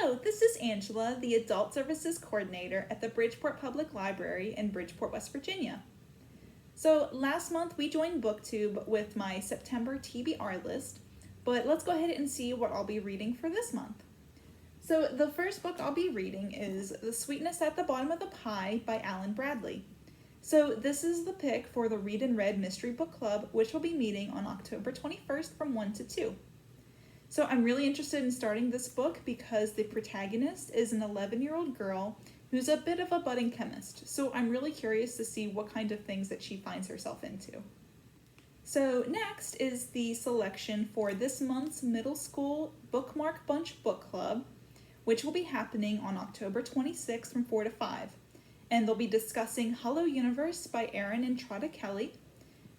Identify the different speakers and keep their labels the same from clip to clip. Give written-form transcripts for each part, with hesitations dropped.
Speaker 1: Hello, this is Angela, the Adult Services Coordinator at the Bridgeport Public Library in Bridgeport, West Virginia. So last month we joined BookTube with my September TBR list, but let's go ahead and see what I'll be reading for this month. So the first book I'll be reading is The Sweetness at the Bottom of the Pie by Alan Bradley. So this is the pick for the Read and Read Mystery Book Club, which will be meeting on October 21st from 1 to 2. So I'm really interested in starting this book because the protagonist is an 11-year-old girl who's a bit of a budding chemist. So I'm really curious to see what kind of things that she finds herself into. So next is the selection for this month's middle school Bookmark Bunch Book Club, which will be happening on October 26th from 4 to 5. And they'll be discussing Hello Universe by Erin and Trotta Kelly.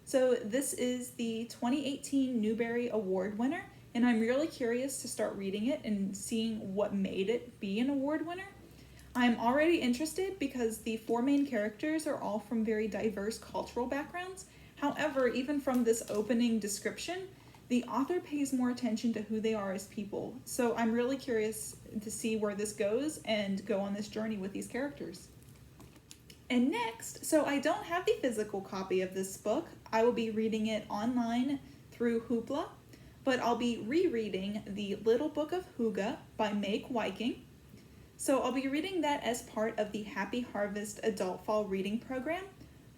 Speaker 1: So this is the 2018 Newbery Award winner, and I'm really curious to start reading it and seeing what made it be an award winner. I'm already interested because the four main characters are all from very diverse cultural backgrounds. However, even from this opening description, the author pays more attention to who they are as people. So I'm really curious to see where this goes and go on this journey with these characters. And next, so I don't have the physical copy of this book. I will be reading it online through Hoopla, but I'll be rereading The Little Book of Hygge by Meg Viking. So I'll be reading that as part of the Happy Harvest Adult Fall Reading Program,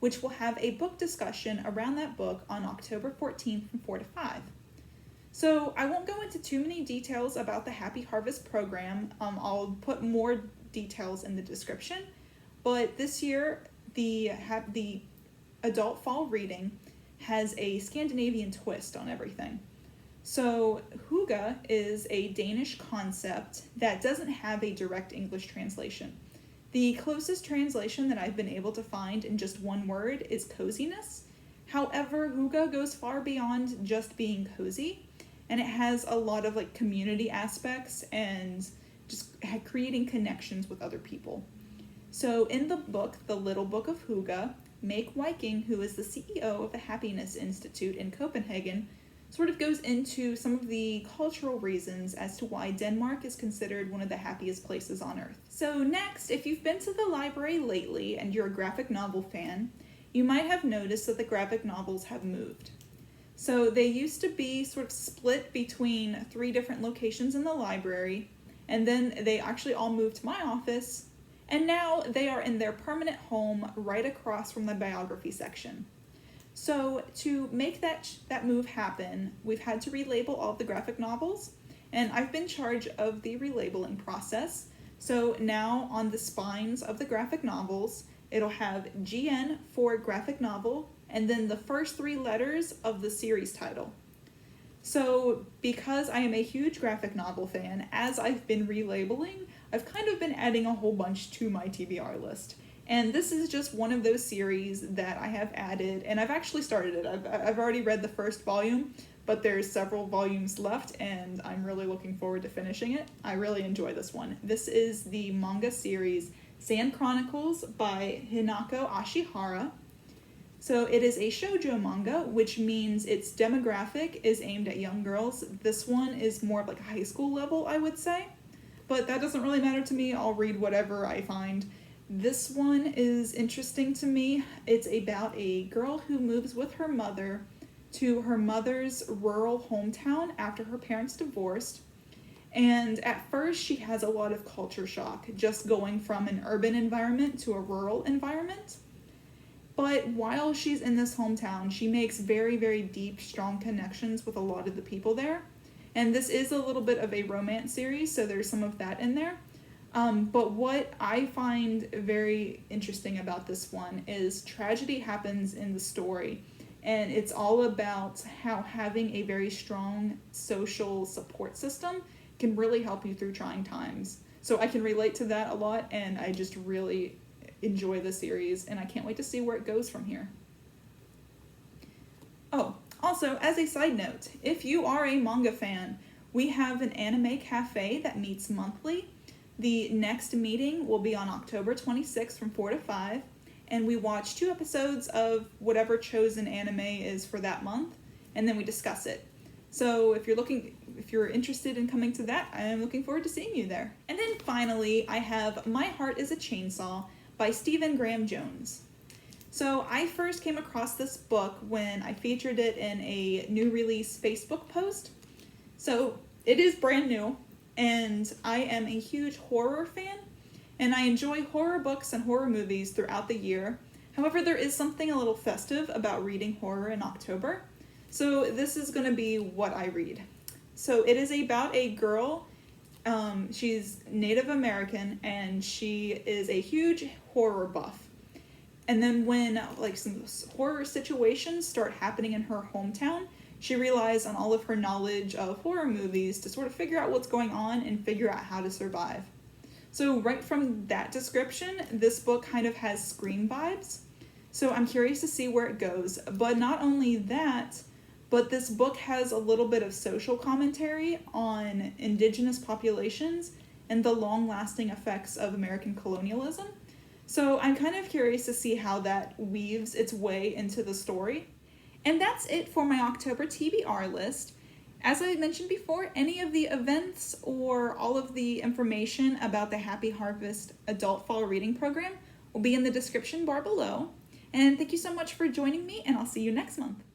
Speaker 1: which will have a book discussion around that book on October 14th from 4 to 5. So I won't go into too many details about the Happy Harvest program. I'll put more details in the description. But this year, the Adult Fall Reading has a Scandinavian twist on everything. So Hygge is a Danish concept that doesn't have a direct English translation. The closest translation that I've been able to find in just one word is coziness. However, Hygge goes far beyond just being cozy, and it has a lot of community aspects and just creating connections with other people. So in the book, The Little Book of Hygge, Meg Viking, who is the CEO of the Happiness Institute in Copenhagen, sort of goes into some of the cultural reasons as to why Denmark is considered one of the happiest places on earth. So next, if you've been to the library lately and you're a graphic novel fan, you might have noticed that the graphic novels have moved. So they used to be sort of split between 3 different locations in the library, and then they actually all moved to my office, and now they are in their permanent home right across from the biography section. So to make that move happen, we've had to relabel all of the graphic novels, and I've been in charge of the relabeling process. So now on the spines of the graphic novels, it'll have GN for graphic novel, and then the first 3 letters of the series title. So because I am a huge graphic novel fan, as I've been relabeling, I've kind of been adding a whole bunch to my TBR list. And this is just one of those series that I have added, and I've actually started it. I've already read the first volume, but there's several volumes left, and I'm really looking forward to finishing it. I really enjoy this one. This is the manga series Sand Chronicles by Hinako Ashihara. So it is a shoujo manga, which means its demographic is aimed at young girls. This one is more of a high school level, I would say. But that doesn't really matter to me. I'll read whatever I find. This one is interesting to me. It's about a girl who moves with her mother to her mother's rural hometown after her parents divorced. And at first she has a lot of culture shock, just going from an urban environment to a rural environment. But while she's in this hometown, she makes very, very deep, strong connections with a lot of the people there. And this is a little bit of a romance series, so there's some of that in there. But what I find very interesting about this one is tragedy happens in the story, and it's all about how having a very strong social support system can really help you through trying times. So I can relate to that a lot, and I just really enjoy the series, and I can't wait to see where it goes from here. Oh, also, as a side note, if you are a manga fan, we have an anime cafe that meets monthly. The next meeting will be on October 26th from 4 to 5, and we watch 2 episodes of whatever chosen anime is for that month, and then we discuss it. So if you're interested in coming to that, I am looking forward to seeing you there. And then finally, I have My Heart is a Chainsaw by Stephen Graham Jones. So I first came across this book when I featured it in a new release Facebook post. So it is brand new, and I am a huge horror fan, and I enjoy horror books and horror movies throughout the year. However, there is something a little festive about reading horror in October. So this is going to be what I read. So it is about a girl. She's Native American, and she is a huge horror buff. And then when some horror situations start happening in her hometown, she relies on all of her knowledge of horror movies to sort of figure out what's going on and figure out how to survive. So right from that description, this book kind of has Scream vibes. So I'm curious to see where it goes. But not only that, but this book has a little bit of social commentary on indigenous populations and the long-lasting effects of American colonialism. So I'm kind of curious to see how that weaves its way into the story. And that's it for my October TBR list. As I mentioned before, any of the events or all of the information about the Happy Harvest Adult Fall Reading Program will be in the description bar below. And thank you so much for joining me, and I'll see you next month.